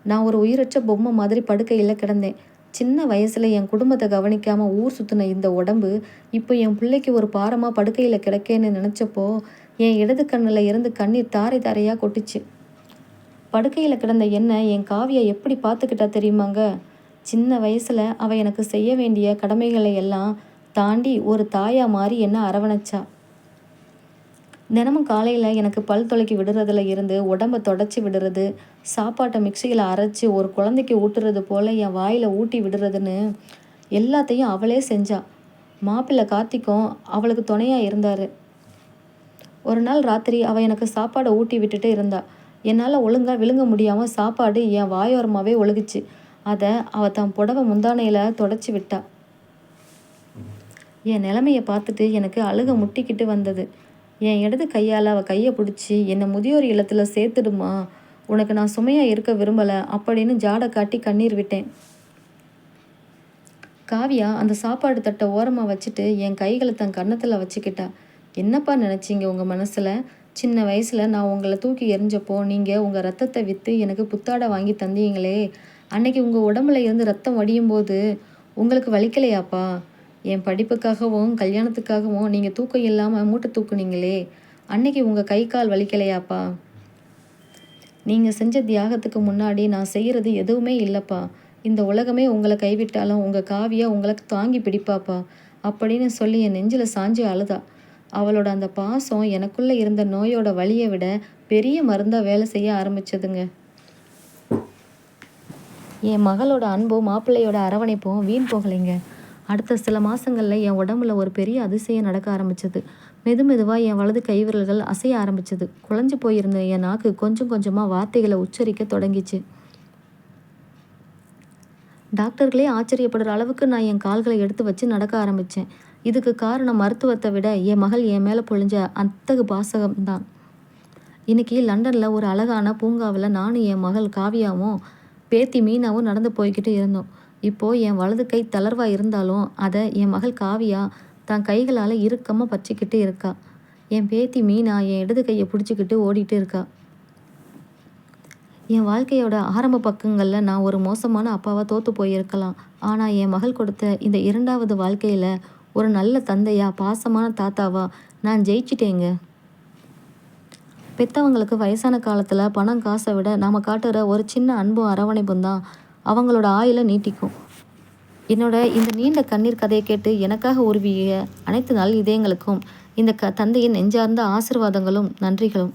நான் ஒரு உயிரற்ற பொம்மை மாதிரி படுக்கையில் கிடந்தேன். சின்ன வயசில் என் குடும்பத்தை கவனிக்காமல் ஊர் சுற்றின இந்த உடம்பு இப்போ என் பிள்ளைக்கு ஒரு பாரமாக படுக்கையில் கிடக்கேன்னு நினச்சப்போ என் இடது கண்ணில் இருந்து கண்ணீர் தாரை தாரையாக கொட்டுச்சு. படுக்கையில் கிடந்த என்ன என் காவியை எப்படி பார்த்துக்கிட்டா தெரியுமாங்க? சின்ன வயசில் அவள் எனக்கு செய்ய வேண்டிய கடமைகளை எல்லாம் தாண்டி ஒரு தாயா மாறி என்ன அரவணைச்சா. தினமும் காலையில் எனக்கு பல் துளக்கி விடுறதுல இருந்து உடம்பை தொடச்சி விடுறது, சாப்பாட்டை மிக்சியில் அரைச்சி ஒரு குழந்தைக்கு ஊட்டுறது போல் என் வாயில் ஊட்டி விடுறதுன்னு எல்லாத்தையும் அவளே செஞ்சா. மாப்பிள்ளை கார்த்திக்கும் அவளுக்கு துணையாக இருந்தார். ஒரு நாள் ராத்திரி அவள் எனக்கு சாப்பாடை ஊட்டி விட்டுட்டு இருந்தா. என்னால் ஒழுங்காக விழுங்க முடியாமல் சாப்பாடு என் வாயோரமாகவே ஒழுகுச்சு. அதை அவள் தன் புடவை முந்தானையில் தொடச்சி விட்டா. என் நிலைமையை பார்த்துட்டு எனக்கு அழுக முட்டிக்கிட்டு வந்தது. என் இடது கையால் அவள் கையை பிடிச்சி என்னை முதியோர் இல்லத்தில் சேர்த்துடுமா, உனக்கு நான் சுமையாக இருக்க விரும்பலை அப்படின்னு ஜாடை காட்டி கண்ணீர் விட்டேன். காவியா அந்த சாப்பாடு தட்டை ஓரமாக வச்சுட்டு என் கைகளை தன் கன்னத்தில் வச்சுக்கிட்டா. என்னப்பா நினச்சிங்க உங்கள் மனசில்? சின்ன வயசில் நான் உங்களை தூக்கி எறிஞ்சப்போ நீங்கள் உங்கள் ரத்தத்தை விற்று எனக்கு புத்தாடை வாங்கி தந்தீங்களே, அன்னைக்கு உங்கள் உடம்புல இருந்து ரத்தம் வடியும் போது உங்களுக்கு வலிக்கலையாப்பா? என் படிப்புக்காகவும் கல்யாணத்துக்காகவும் நீங்கள் தூக்கம் இல்லாமல் மூட்டை தூக்குனீங்களே, அன்னைக்கு உங்கள் கை கால் வலிக்கலையாப்பா? நீங்கள் செஞ்ச தியாகத்துக்கு முன்னாடி நான் செய்கிறது எதுவுமே இல்லைப்பா. இந்த உலகமே உங்களை கைவிட்டாலும் உங்கள் காவியா உங்களுக்கு தாங்கி பிடிப்பாப்பா அப்படின்னு சொல்லி என் நெஞ்சில் சாஞ்சு அழுதா. அவளோட அந்த பாசம் எனக்குள்ளே இருந்த நோயோட வலியை விட பெரிய மருந்தாக வேலை செய்ய ஆரம்பிச்சதுங்க. என் மகளோட அன்பும் மாப்பிள்ளையோட அரவணைப்பும் வீண் போகலைங்க. அடுத்த சில மாதங்களில் என் உடம்புல ஒரு பெரிய அதிசயம் நடக்க ஆரம்பிச்சது. மெதுவாக என் வலது கைவிரல்கள் அசைய ஆரம்பிச்சது. குழஞ்சி போயிருந்த என் நாக்கு கொஞ்சம் கொஞ்சமாக வார்த்தைகளை உச்சரிக்க தொடங்கிச்சு. டாக்டர்களே ஆச்சரியப்படுற அளவுக்கு நான் என் கால்களை எடுத்து வச்சு நடக்க ஆரம்பித்தேன். இதுக்கு காரணம் மருத்துவத்தை விட என் மகள் என் மேலே பொழிஞ்ச அத்தகு பாசகம்தான். இன்னைக்கு லண்டனில் ஒரு அழகான பூங்காவில் நானும் என் மகள் காவியாவும் பேத்தி மீனாவும் நடந்து போய்கிட்டு இருந்தோம். இப்போது என் வலது கை தளர்வாக இருந்தாலும் அதை என் மகள் காவியா தன் கைகளால் இறுக்கமாக பற்றிக்கிட்டு இருக்கா. என் பேத்தி மீனா என் இடது கையை பிடிச்சிக்கிட்டு ஓடிட்டு இருக்கா. என் வாழ்க்கையோட ஆரம்ப பக்கங்களில் நான் ஒரு மோசமான அப்பாவாக தோற்று போயிருக்கலாம். ஆனால் என் மகள் கொடுத்த இந்த இரண்டாவது வாழ்க்கையில் ஒரு நல்ல தந்தையா, பாசமான தாத்தாவா நான் ஜெயிச்சிட்டேங்க. பெத்தவங்களுக்கு வயசான காலத்தில் பணம் காசை விட நாம் காட்டுற ஒரு சின்ன அன்பும் அரவணைப்பும் தான் அவங்களோட ஆயுளை நீட்டிக்கும். என்னோட இந்த நீண்ட கண்ணீர் கதையை கேட்டு எனக்காக உருவிய அனைத்து நல் இதயங்களுக்கும் இந்த தந்தையின் நெஞ்சார்ந்த ஆசீர்வாதங்களும் நன்றிகளும்.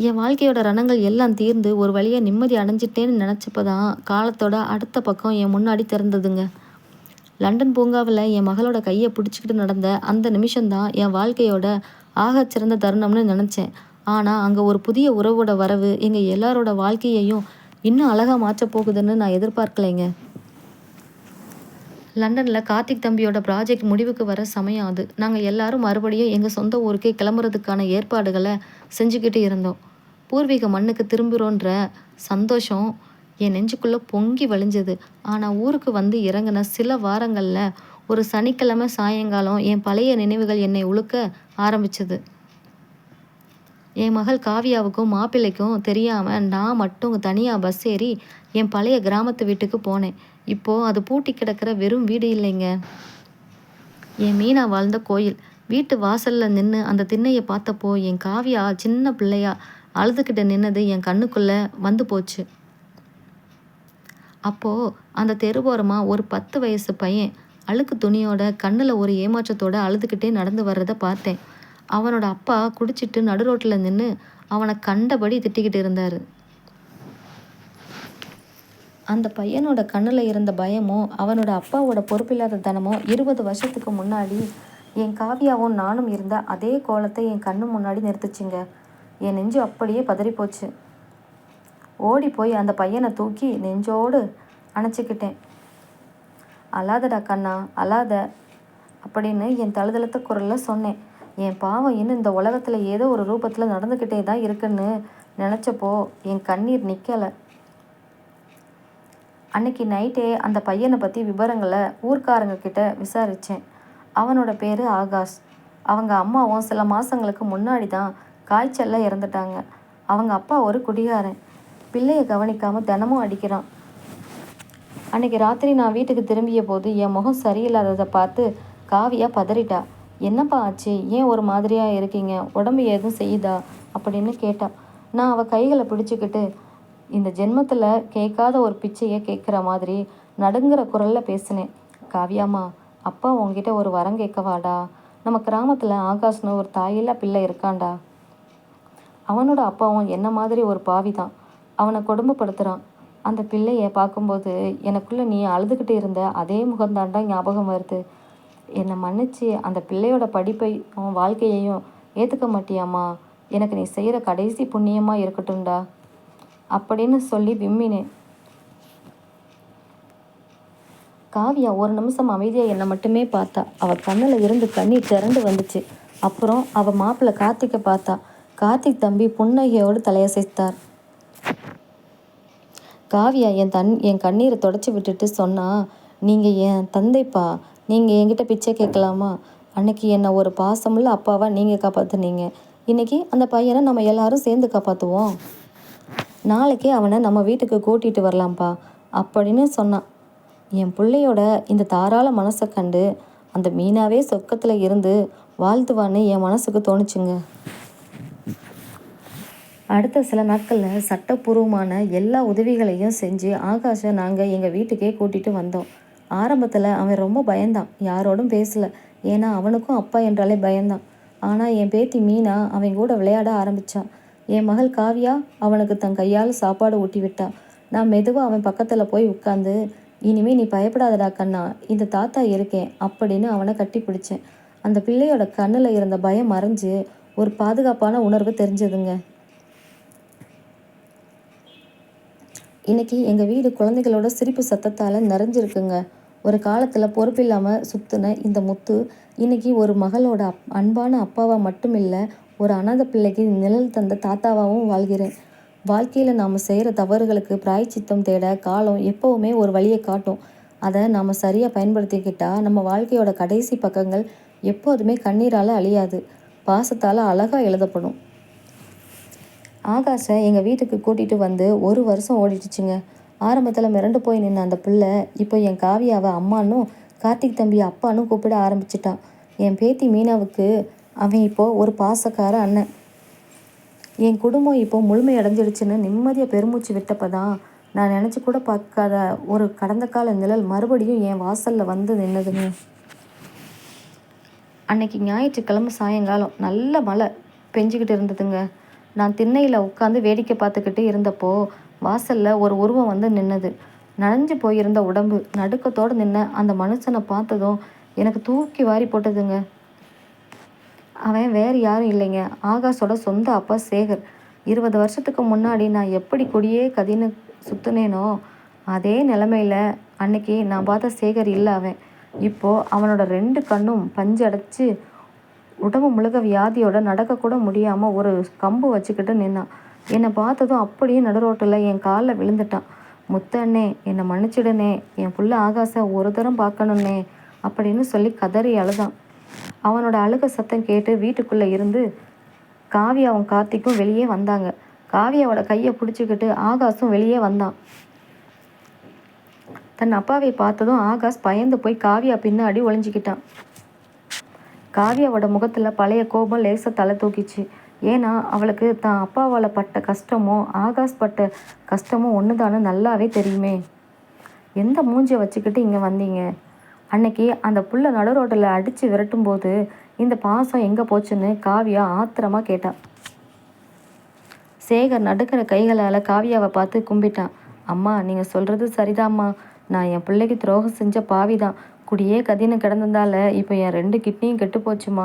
என் வாழ்க்கையோட ரணங்கள் எல்லாம் தீர்ந்து ஒரு வழியாக நிம்மதி அடைஞ்சிட்டேன்னு நினச்சப்போ தான் காலத்தோட அடுத்த பக்கம் என் முன்னாடி திறந்ததுங்க. லண்டன் பூங்காவில் என் மகளோட கையை பிடிச்சிக்கிட்டு நடந்த அந்த நிமிஷம்தான் என் வாழ்க்கையோட ஆகச்சிறந்த தருணம்னு நினச்சேன். ஆனால் அங்கே ஒரு புதிய உறவோட வரவு எங்கள் எல்லாரோட வாழ்க்கையையும் இன்னும் அழகாக மாற்றப் போகுதுன்னு நான் எதிர்பார்க்கலைங்க. லண்டனில் கார்த்திக் தம்பியோட ப்ராஜெக்ட் முடிவுக்கு வர சமயம் அது. நாங்கள் எல்லாரும் மறுபடியும் எங்கள் சொந்த ஊருக்கே கிளம்புறதுக்கான ஏற்பாடுகளை செஞ்சுக்கிட்டு இருந்தோம். பூர்வீக மண்ணுக்கு திரும்புகிறோன்ற சந்தோஷம் என் நெஞ்சுக்குள்ளே பொங்கி வழிஞ்சது. ஆனால் ஊருக்கு வந்து இறங்கின சில வாரங்களில் ஒரு சனிக்கிழமை சாயங்காலம் என் பழைய நினைவுகள் என்னை உழுக்க ஆரம்பிச்சது. என் மகள் காவியாவுக்கும் மாப்பிள்ளைக்கும் தெரியாமல் நான் மட்டும் தனியாக பஸ் ஏறி என் பழைய கிராமத்து வீட்டுக்கு போனேன். இப்போது அது பூட்டி கிடக்கிற வெறும் வீடு இல்லைங்க, என் மீனா வாழ்ந்த கோயில். வீட்டு வாசலில் நின்று அந்த திண்ணையை பார்த்தப்போ என் காவியா சின்ன பிள்ளையா அழுதுகிட்ட நின்னது என் கண்ணுக்குள்ளே வந்து போச்சு. அப்போது அந்த தெருவோரமாக ஒரு 10 வயசு பையன் அழுக்கு துணியோட கண்ணில் ஒரு ஏமாற்றத்தோடு அழுதுகிட்டே நடந்து வர்றதை பார்த்தேன். அவனோட அப்பா குடிச்சிட்டு நடு ரோட்டில் நின்று அவனை கண்டபடி திட்டிக்கிட்டு இருந்தார். அந்த பையனோட கண்ணில் இருந்த பயமும் அவனோட அப்பாவோட பொறுப்பில்லாத தனமும் 20 வருஷத்துக்கு முன்னாடி என் காவியாவும் நானும் இருந்த அதே கோலத்தை என் கண்ணு முன்னாடி நிறுத்துச்சுங்க. என் நெஞ்சு அப்படியே பதறிப்போச்சு. ஓடி போய் அந்த பையனை தூக்கி நெஞ்சோடு அணைச்சிக்கிட்டேன். அழாதடா கண்ணா, அழாத அப்படின்னு என் தழுதழுத்த குரலில் சொன்னேன். என் பாவம் இன்னும் இந்த உலகத்தில் ஏதோ ஒரு ரூபத்தில் நடந்துக்கிட்டே தான் இருக்குன்னு நினச்சப்போ என் கண்ணீர் நிற்கலை. அன்னைக்கு நைட்டே அந்த பையனை பற்றி விவரங்களை ஊர்க்காரங்க கிட்ட விசாரித்தேன். அவனோட பேர் ஆகாஷ். அவங்க அம்மாவும் சில மாதங்களுக்கு முன்னாடி தான் காய்ச்சலில் இறந்துட்டாங்க. அவங்க அப்பா ஒரு குடிகாரன். பிள்ளையை கவனிக்காமல் தினமும் அடிக்கிறான். அன்னைக்கு ராத்திரி நான் வீட்டுக்கு திரும்பிய போது என் முகம் சரியில்லாததை பார்த்து காவியா பதறிட்டா. என்னப்பா ஆச்சு, ஏன் ஒரு மாதிரியாக இருக்கீங்க, உடம்பு எதுவும் செய்யுதா அப்படின்னு கேட்டா. நான் அவள் கைகளை பிடிச்சிக்கிட்டு இந்த ஜென்மத்தில் கேட்காத ஒரு பிச்சையை கேட்குற மாதிரி நடுங்கிற குரலில் பேசினேன். காவியாம்மா, அப்பா உங்ககிட்ட ஒரு வரம் கேட்கவாடா. நம்ம கிராமத்தில் ஆகாஷ்னு ஒரு தாயில்லா பிள்ளை இருக்காண்டா. அவனோட அப்பாவும் என்ன மாதிரி ஒரு பாவி தான். அவனை கொடுமைப்படுத்துகிறான். அந்த பிள்ளையை பார்க்கும்போது எனக்குள்ளே நீ அழுதுகிட்டு இருந்த அதே முகம்தாண்டா ஞாபகம் வருது. என்னை மன்னிச்சு அந்த பிள்ளையோட படிப்பையும் வாழ்க்கையையும் ஏற்றுக்க மாட்டியாம்மா? எனக்கு நீ செய்கிற கடைசி புண்ணியமாக இருக்கட்டும்டா அப்படின்னு சொல்லி விம்மினேன். காவியா ஒரு நிமிஷம் அமைதியாக என்னை மட்டுமே பார்த்தா. அவள் கண்ணில் இருந்து கண்ணீர் திரண்டு வந்துச்சு. அப்புறம் அவள் மாப்பிள்ளை கார்த்திக்கை பார்த்தா. கார்த்திக் தம்பி புன்னகையோடு தலையசைத்தார். காவியா என் கண்ணீரை தொடச்சி விட்டுட்டு சொன்னா, நீங்கள் என் தந்தைப்பா, நீங்கள் என்கிட்ட பிச்சை கேட்கலாமா? அன்னைக்கு என்னை ஒரு பாசமுள்ள அப்பாவா நீங்கள் காப்பாற்றுனீங்க. இன்றைக்கி அந்த பையனை நம்ம எல்லாரும் சேர்ந்து காப்பாற்றுவோம். நாளைக்கே அவனை நம்ம வீட்டுக்கு கூட்டிகிட்டு வரலாம்ப்பா அப்படின்னு சொன்னான். என் பிள்ளையோட இந்த தாராள மனசை கண்டு அந்த மீனாவே சொர்க்கத்தில் இருந்து வாழ்த்துவான்னு என் மனசுக்கு தோணுச்சுங்க. அடுத்த சில நாட்களில் சட்டப்பூர்வமான எல்லா உதவிகளையும் செஞ்சு ஆகாஷை நாங்கள் எங்கள் வீட்டுக்கே கூட்டிகிட்டு வந்தோம். ஆரம்பத்தில் அவன் ரொம்ப பயந்தான், யாரோடும் பேசலை. ஏன்னா அவனுக்கும் அப்பா என்றாலே பயந்தான். ஆனால் என் பேத்தி மீனா அவன் கூட விளையாட ஆரம்பித்தான். என் மகள் காவியா அவனுக்கு தன் கையால் சாப்பாடு ஊட்டி விட்டா. நான் மெதுவாக அவன் பக்கத்தில் போய் உட்காந்து, இனிமேல் நீ பயப்படாதடா கண்ணா, இந்த தாத்தா இருக்கேன் அப்படின்னு அவனை கட்டி பிடிச்சேன். அந்த பிள்ளையோட கண்ணில் இருந்த பயம் மறைஞ்சு ஒரு பாதுகாப்பான உணர்வு தெரிஞ்சதுங்க. இன்னைக்கு எங்கள் வீடு குழந்தைகளோட சிரிப்பு சத்தத்தால் நிறைஞ்சிருக்குங்க. ஒரு காலத்தில் பொறுப்பில்லாமல் சுத்தின இந்த முத்து இன்னைக்கு ஒரு மகளோட அன்பான அப்பாவா மட்டும் இல்லை, ஒரு அனாதை பிள்ளைக்கு நிழல் தந்த தாத்தாவாகவும் வாழ்கிறேன். வாழ்க்கையில் நாம் செய்கிற தவறுகளுக்கு பிராயச்சித்தம் தேட காலம் எப்போவுமே ஒரு வழியை காட்டும். அதை நாம் சரியாக பயன்படுத்திக்கிட்டா நம்ம வாழ்க்கையோட கடைசி பக்கங்கள் எப்போதுமே கண்ணீரால் அழியாது, பாசத்தால் அழகாக எழுதப்படும். ஆகாஷை எங்கள் வீட்டுக்கு கூட்டிகிட்டு வந்து 1 வருஷம் ஓடிடுச்சுங்க. ஆரம்பத்தில் மிரண்டு போய் நின்ன அந்த பிள்ளை இப்போ என் காவியாவை அம்மானும் கார்த்திக் தம்பி அப்பானும் கூப்பிட ஆரம்பிச்சிட்டான். என் பேத்தி மீனாவுக்கு அவன் இப்போது ஒரு பாசக்கார அண்ணன். என் குடும்பம் இப்போ முழுமை அடைஞ்சிடுச்சுன்னு நிம்மதியாக பெருமூச்சு விட்டப்போ தான் நான் நினச்சி கூட பார்க்காத ஒரு கடந்த கால நிழல் மறுபடியும் என் வாசலில் வந்து நின்னதுங்க. அன்னைக்கு ஞாயிற்றுக்கிழமை சாயங்காலம் நல்ல மழை பெஞ்சிக்கிட்டு இருந்ததுங்க. நான் திண்ணையில் உட்காந்து வேடிக்கை பார்த்துக்கிட்டு இருந்தப்போ வாசலில் ஒரு உருவம் வந்து நின்னது. நனைஞ்சு போயிருந்த உடம்பு நடுக்கத்தோடு நின்ன அந்த மனுஷனை பார்த்ததும் எனக்கு தூக்கி வாரி போட்டதுங்க. அவன் வேறு யாரும் இல்லைங்க, ஆகாஷோட சொந்த அப்பா சேகர். 20 வருஷத்துக்கு முன்னாடி நான் எப்படி கொடியே கதின்னு சுற்றுனேனோ அதே நிலமையில் அன்னைக்கு நான் பார்த்த சேகர் இல்லை அவன். இப்போது அவனோட 2 கண்ணும் பஞ்சு அடைச்சி உடம்பு முழுக்க வியாதியோட நடக்கக்கூட முடியாமல் ஒரு கம்பு வச்சுக்கிட்டு நின்னான். என்னை பார்த்ததும் அப்படியே நடுரோட்டில் என் காலில் விழுந்துட்டான். முத்தண்ணே, என்னை மன்னிச்சிடுனே, என் புள்ள ஆகாசை ஒரு தரம் பார்க்கணுன்னே அப்படின்னு சொல்லி கதறி அழுதான். அவனோட அழுக சத்தம் கேட்டு வீட்டுக்குள்ளே இருந்து காவியாவும் கார்த்திக்கும் வெளியே வந்தாங்க. காவியாவோட கையை பிடிச்சிக்கிட்டு ஆகாஷும் வெளியே வந்தான். தன் அப்பாவை பார்த்ததும் ஆகாஷ் பயந்து போய் காவியா பின்னாடி ஒளிஞ்சிக்கிட்டான். காவியாவோட முகத்தில் பழைய கோபம் லேசாக தலை தூக்கிச்சு. ஏன்னா அவளுக்கு தான் அப்பாவால் பட்ட கஷ்டமோ ஆகாஷ் பட்ட கஷ்டமோ ஒன்று தானே நல்லாவே தெரியுமே. எந்த மூஞ்சியை வச்சுக்கிட்டு இங்கே வந்தீங்க? அன்னைக்கு அந்த புள்ள நடுரோட்டில் அடித்து விரட்டும் போது இந்த பாசம் எங்கே போச்சுன்னு காவியா ஆத்திரமாக கேட்டான். சேகர் நடுக்கிற கைகளால் காவியாவை பார்த்து கும்பிட்டான். அம்மா, நீங்கள் சொல்கிறது சரிதாம்மா. நான் என் பிள்ளைக்கு துரோகம் செஞ்ச பாவிதான். குடியே கதின்னு கிடந்ததால இப்போ என் 2 கிட்னியும் கெட்டு போச்சுமா.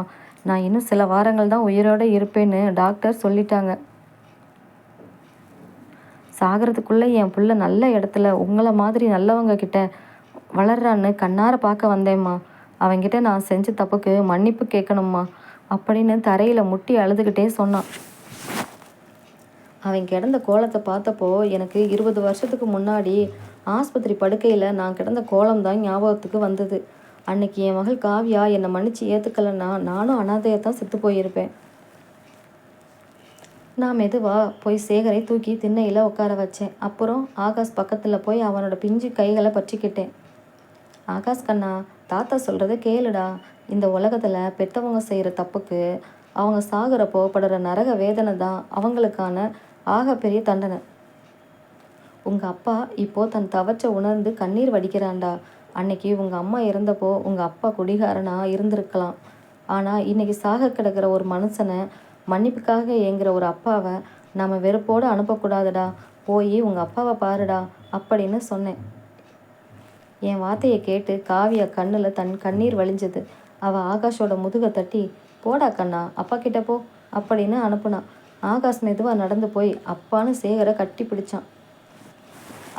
நான் இன்னும் சில வாரங்கள் தான் உயிரோடு இருப்பேன்னு டாக்டர் சொல்லிட்டாங்க. சாகிறதுக்குள்ளே என் புள்ள நல்ல இடத்துல உங்களை மாதிரி நல்லவங்க கிட்ட வளர்றான்னு கண்ணார பார்க்க வந்தேம்மா. அவங்கிட்ட நான் செஞ்ச தப்புக்கு மன்னிப்பு கேட்கணும்மா அப்படின்னு தரையில் முட்டி அழுதுகிட்டே சொன்னான். அவன் கிடந்த கோலத்தை பார்த்தப்போ எனக்கு 20 வருஷத்துக்கு முன்னாடி ஆஸ்பத்திரி படுக்கையில் நான் கிடந்த கோலம்தான் ஞாபகத்துக்கு வந்தது. அன்னைக்கு என் மகள் காவியா என்னை மன்னிச்சு ஏற்றுக்கலைன்னா நானும் அனாதையாக தான் செத்து போயிருப்பேன். நான் மெதுவாக போய் சேகரை தூக்கி திண்ணையில் உட்கார வச்சேன். அப்புறம் ஆகாஷ் பக்கத்தில் போய் அவனோட பிஞ்சு கைகளை பற்றிக்கிட்டேன். ஆகாஷ் கண்ணா, தாத்தா சொல்கிறத கேளுடா. இந்த உலகத்தில் பெற்றவங்க செய்கிற தப்புக்கு அவங்க சாகிறப்போ படுற நரக வேதனை தான் அவங்களுக்கான ஆகப்பெரிய தண்டனை. உங்கள் அப்பா இப்போது தன் தவற்றை உணர்ந்து கண்ணீர் வடிக்கிறான்டா. அன்னைக்கு உங்கள் அம்மா இறந்தப்போ உங்கள் அப்பா குடிகாரனாக இருந்திருக்கலாம். ஆனால் இன்றைக்கி சாக கிடக்கிற ஒரு மனுஷனை மன்னிப்புக்காக ஏங்குற ஒரு அப்பாவை நம்ம வெறுப்போடு அனுப்பக்கூடாதுடா. போய் உங்கள் அப்பாவை பாருடா அப்படின்னு சொன்னேன். என் வார்த்தையை கேட்டு காவியா கண்ணில் தன் கண்ணீர் வழிஞ்சது. அவள் ஆகாஷோட முதுகை தட்டி, போடா கண்ணா, அப்பா கிட்ட போ அப்படின்னு அனுப்புனான். ஆகாஷ் மெதுவாக நடந்து போய் அப்பான்னு சேகரை கட்டி பிடிச்சான்.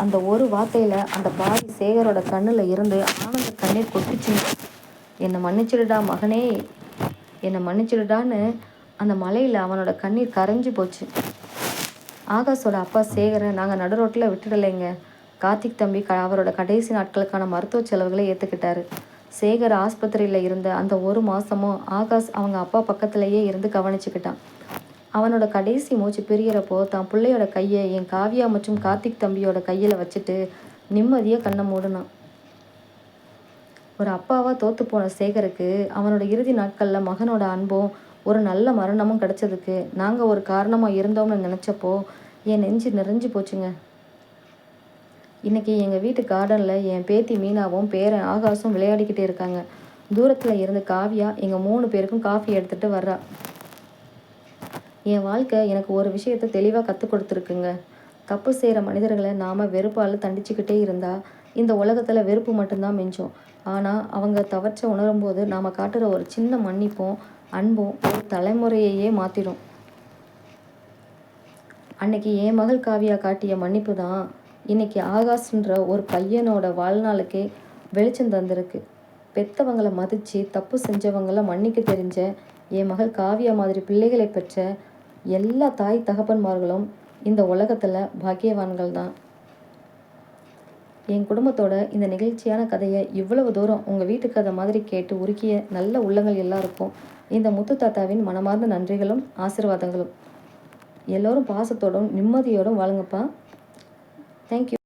அந்த ஒரு வார்த்தையில் அந்த பாதி சேகரோட கண்ணில் இருந்து ஆனந்த கண்ணீர் கொட்டிச்சுங்க. என்னை மன்னிச்சிடுடா மகனே, என்னை மன்னிச்சிடுடான்னு அந்த மலையில் அவனோட கண்ணீர் கரைஞ்சி போச்சு. ஆகாஷோட அப்பா சேகரை நாங்கள் நடுரோட்டில் விட்டுடலைங்க. கார்த்திக் தம்பி அவரோட கடைசி நாட்களுக்கான மருத்துவ செலவுகளை ஏற்றுக்கிட்டாரு. சேகர் ஆஸ்பத்திரியில் இருந்த அந்த 1 மாதமும் ஆகாஷ் அவங்க அப்பா பக்கத்துலேயே இருந்து கவனிச்சுக்கிட்டான். அவனோட கடைசி மூச்சு பிரியறப்போ தான் பிள்ளையோட கையை என் காவியா மற்றும் கார்த்திக் தம்பியோட கையில் வச்சுட்டு நிம்மதியாக கண்ணை மூடினான். ஒரு அப்பாவாக தோற்று போன சேகருக்கு அவனோட இறுதி நாட்களில் மகனோட அன்பும் ஒரு நல்ல மரணமும் கிடச்சதுக்கு நாங்கள் ஒரு காரணமாக இருந்தோம்னு நினச்சப்போ என் நெஞ்சு நிறைஞ்சு போச்சுங்க. இன்றைக்கி எங்கள் வீட்டு கார்டனில் என் பேத்தி மீனாவும் பேரன் ஆகாஷும் விளையாடிக்கிட்டே இருக்காங்க. தூரத்தில் இருந்து காவியா எங்கள் 3 பேருக்கும் காஃபி எடுத்துகிட்டு வர்றா. என் வாழ்க்கை எனக்கு ஒரு விஷயத்தை தெளிவாக கற்றுக் கொடுத்துருக்குங்க. தப்பு செய்கிற மனிதர்களை நாம் வெறுப்பால் தண்டிச்சுக்கிட்டே இருந்தால் இந்த உலகத்தில் வெறுப்பு மட்டும்தான் மிஞ்சும். ஆனால் அவங்க தவற்றை உணரும்போது நாம் காட்டுற ஒரு சின்ன மன்னிப்பும் அன்பும் ஒரு தலைமுறையையே மாற்றிடும். அன்னைக்கு என் மகள் காவியா காட்டிய மன்னிப்பு தான் இன்னைக்கு ஆகாஷ்ன்ற ஒரு பையனோட வாழ்நாளுக்கே வெளிச்சம் தந்திருக்கு. பெத்தவங்களை மதித்து தப்பு செஞ்சவங்களை மன்னிக்க தெரிஞ்ச என் மகள் காவியா மாதிரி பிள்ளைகளை பெற்ற எல்லா தாய் தகப்பன்மார்களும் இந்த உலகத்தில் பாக்கியவான்கள் தான். என் குடும்பத்தோட இந்த நிகழ்ச்சியான கதையை இவ்வளவு தூரம் உங்கள் வீட்டு கதை மாதிரி கேட்டு உருக்கிய நல்ல உள்ளங்கள் எல்லாருக்கும் இந்த முத்து தாத்தாவின் மனமார்ந்த நன்றிகளும் ஆசீர்வாதங்களும். எல்லோரும் பாசத்தோடும் நிம்மதியோடும் வாழுங்கப்பா. தேங்க்யூ.